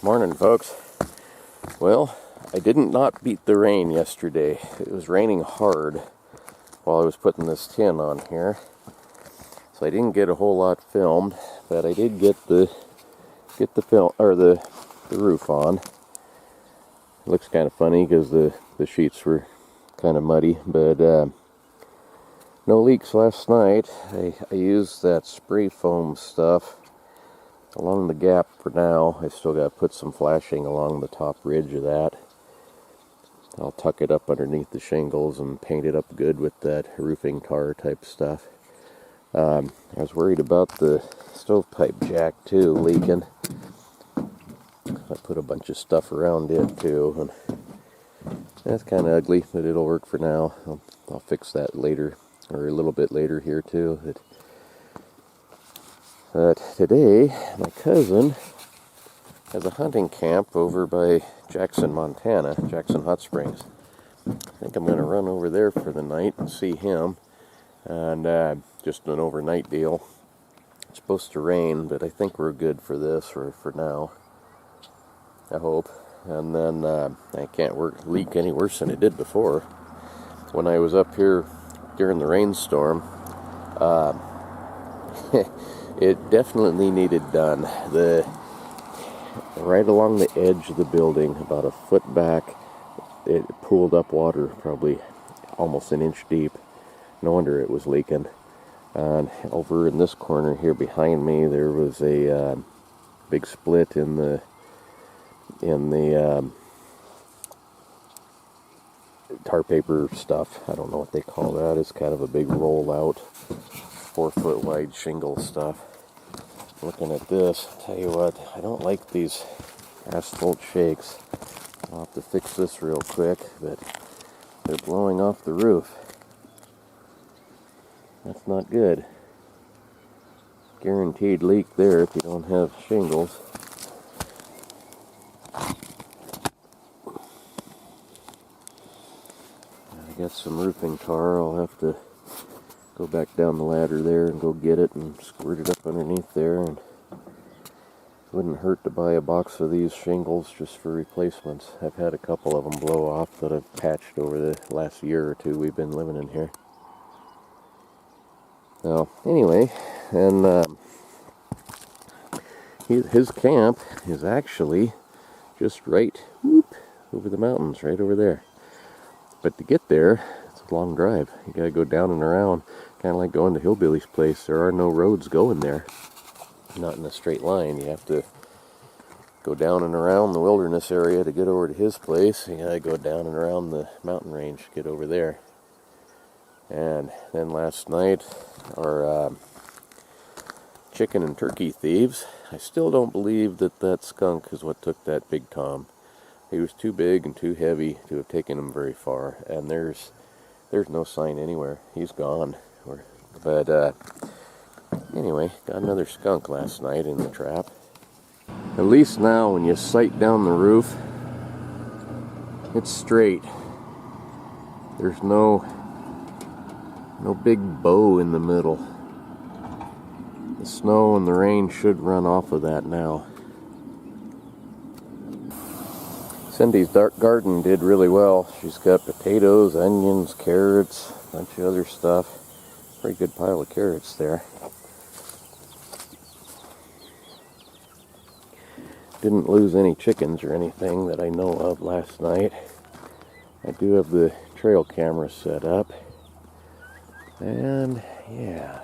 Morning, folks. Well, I didn't not beat the rain yesterday. It was raining hard while I was putting this tin on here, so I didn't get a whole lot filmed, but I did get the film or the roof on. It looks kind of funny because the sheets were kind of muddy, but no leaks last night. I used that spray foam stuff along the gap for now. I still got to put some flashing along the top ridge of that. I'll tuck it up underneath the shingles and paint it up good with that roofing tar type stuff. I was worried about the stovepipe jack too leaking. I put a bunch of stuff around it too, and that's kind of ugly, but it'll work for now. I'll fix that later, or a little bit later here too. But today, my cousin has a hunting camp over by Jackson, Montana, Jackson Hot Springs. I think I'm going to run over there for the night and see him, and just an overnight deal. It's supposed to rain, but I think we're good for this for now. I hope. And then I can't leak any worse than it did before. When I was up here during the rainstorm, it definitely needed done. Right along the edge of the building, about a foot back, it pooled up water, probably almost an inch deep. No wonder it was leaking. And over in this corner here behind me, there was a big split in the tar paper stuff. I don't know what they call that. It's kind of a big rollout, 4-foot wide shingle stuff. Looking at this, I'll tell you what, I don't like these asphalt shakes. I'll have to fix this real quick, but they're blowing off the roof. That's not good. Guaranteed leak there if you don't have shingles. I got some roofing tar. I'll have to go back down the ladder there and go get it and squirt it up underneath there. And it wouldn't hurt to buy a box of these shingles just for replacements. I've had a couple of them blow off that I've patched over the last year or two we've been living in here. Now, anyway, and his camp is actually just right over the mountains, right over there. But to get there, it's a long drive. You gotta go down and around, kind of like going to Hillbilly's place. There are no roads going there, not in a straight line. You have to go down and around the wilderness area to get over to his place. You gotta go down and around the mountain range to get over there. And then last night, our chicken and turkey thieves, I still don't believe that skunk is what took that Big Tom. He was too big and too heavy to have taken him very far, and there's no sign anywhere. He's gone. But anyway, got another skunk last night in the trap. At least now when you sight down the roof, it's straight. There's no big bow in the middle. The snow and the rain should run off of that now. Cindy's dark garden did really well. She's got potatoes, onions, carrots, a bunch of other stuff. Pretty good pile of carrots there. Didn't lose any chickens or anything that I know of last night. I do have the trail camera set up. And yeah.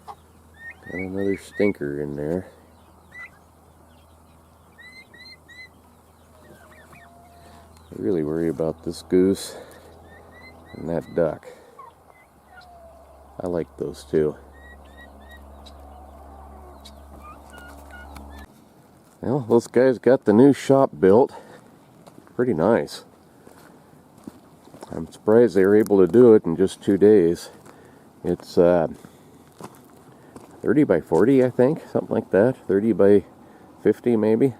Got another stinker in there. I really worry about this goose and that duck. I like those two. Well, those guys got the new shop built. Pretty nice. I'm surprised they were able to do it in just 2 days. It's 30 by 40, I think, something like that. 30 by 50 maybe.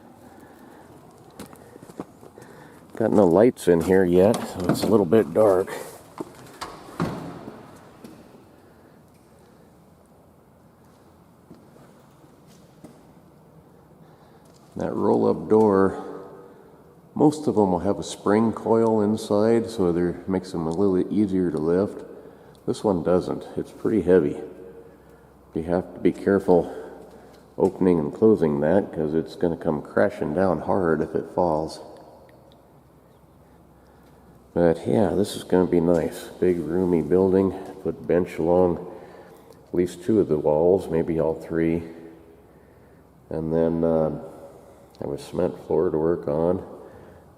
Got no lights in here yet, so it's a little bit dark. Most of them will have a spring coil inside, so it makes them a little easier to lift. This one doesn't. It's pretty heavy. You have to be careful opening and closing that because it's going to come crashing down hard if it falls. But yeah, this is going to be nice. Big roomy building. Put a bench along at least 2 of the walls, maybe all 3. And then have a cement floor to work on.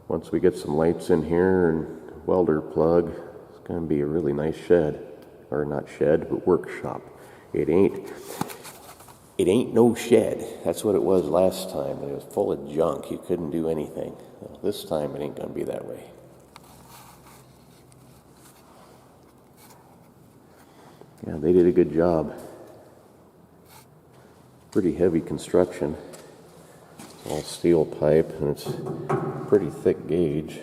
Once we get some lights in here and welder plug, it's going to be a really nice shed. Or not shed, but workshop. It ain't no shed. That's what it was last time. It was full of junk. You couldn't do anything. Well, this time it ain't going to be that way. Yeah, they did a good job. Pretty heavy construction. All steel pipe, and it's pretty thick gauge.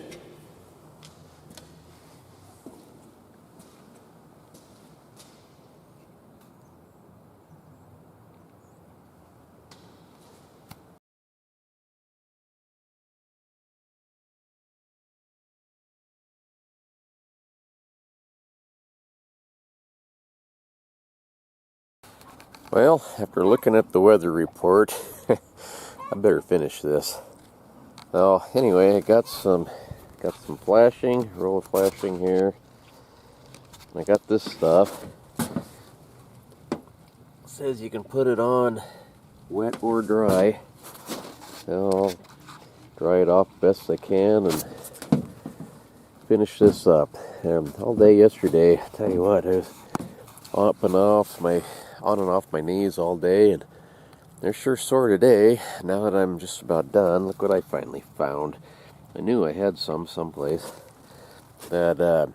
Well, after looking at the weather report, I better finish this. So anyway, I got some flashing, roll of flashing here. I got this stuff. It says you can put it on wet or dry. So I'll dry it off best I can and finish this up. And all day yesterday, I tell you what, I was on and off my knees all day, and they're sure sore today. Now that I'm just about done, look what I finally found. I knew I had someplace. That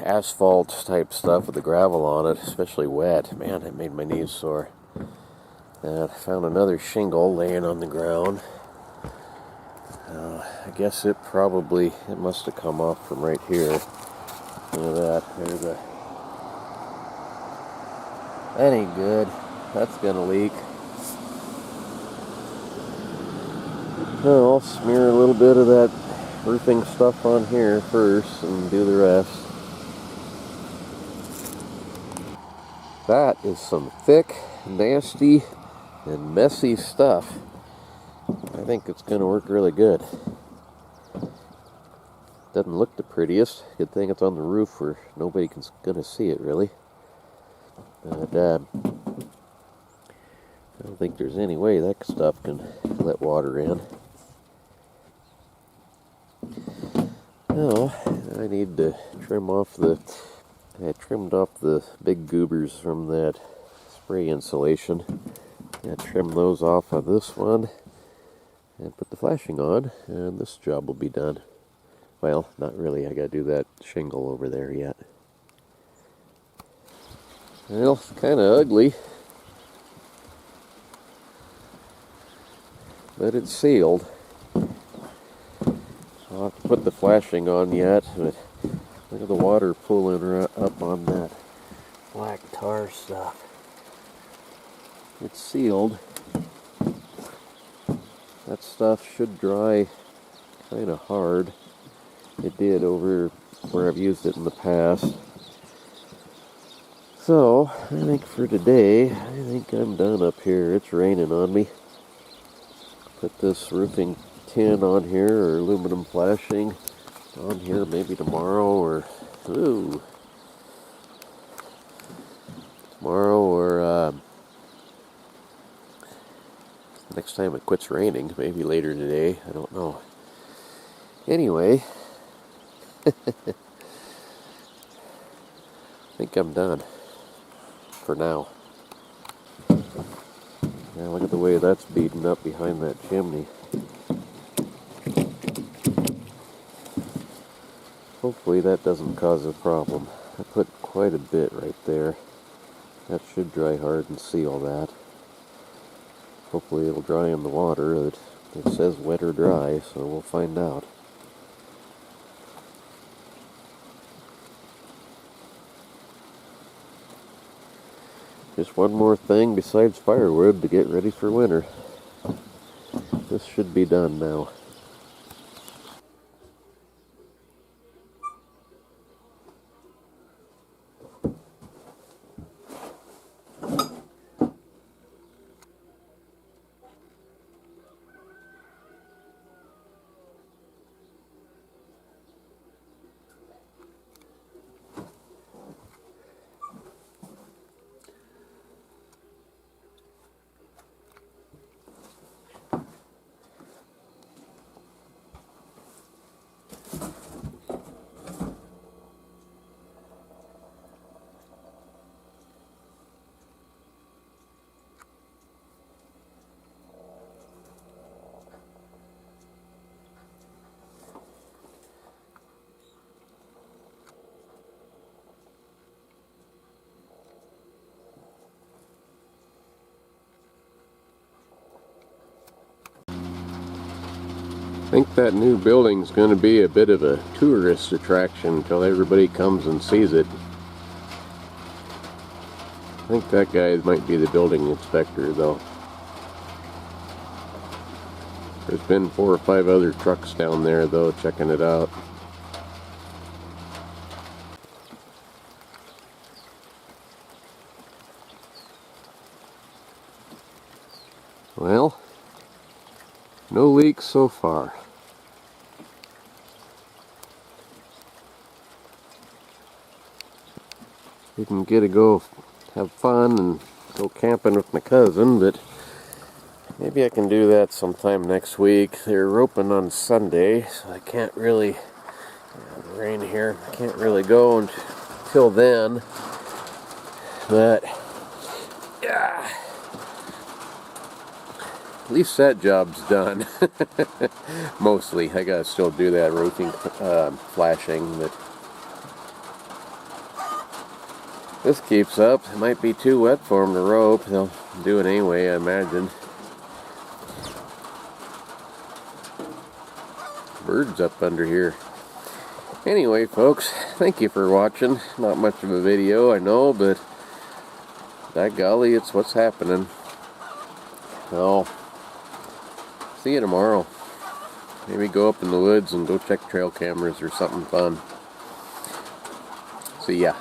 asphalt type stuff with the gravel on it, especially wet. Man, it made my knees sore. And I found another shingle laying on the ground. I guess it must have come off from right here. Look at that. That ain't good. That's gonna leak. I'll smear a little bit of that roofing stuff on here first and do the rest. That is some thick, nasty, and messy stuff. I think it's gonna work really good. Doesn't look the prettiest. Good thing it's on the roof where nobody's gonna see it really. But I don't think there's any way that stuff can let water in. Now, I need to I trimmed off the big goobers from that spray insulation. I trim those off of this one and put the flashing on, and this job will be done. Well, not really. I gotta do that shingle over there yet. Well, it's kind of ugly, but it's sealed. I'll have to put the flashing on yet, but look at the water pooling up on that black tar stuff. It's sealed. That stuff should dry kind of hard. It did over where I've used it in the past. So, I think for today, I'm done up here. It's raining on me. Put this roofing tin on here, or aluminum flashing on here maybe tomorrow, or next time it quits raining, maybe later today. I don't know. Anyway, I think I'm done. For now. Now look at the way that's beaten up behind that chimney. Hopefully that doesn't cause a problem. I put quite a bit right there. That should dry hard and seal that. Hopefully it'll dry in the water. It says wet or dry, so we'll find out. Just one more thing besides firewood to get ready for winter. this should be done now. I think that new building's going to be a bit of a tourist attraction until everybody comes and sees it. I think that guy might be the building inspector, though. There's been 4 or 5 other trucks down there, though, checking it out. Well, no leaks so far. Didn't get to go have fun and go camping with my cousin, but maybe I can do that sometime next week. They're open on Sunday, so I can't really, the rain here, I can't really go until then. But, yeah, at least that job's done. Mostly. I gotta still do that roofing, flashing, but this keeps up. It might be too wet for them to rope. They'll do it anyway, I imagine. Birds up under here. Anyway, folks, thank you for watching. Not much of a video, I know, but by golly, it's what's happening. Well, see you tomorrow. Maybe go up in the woods and go check trail cameras or something fun. See ya.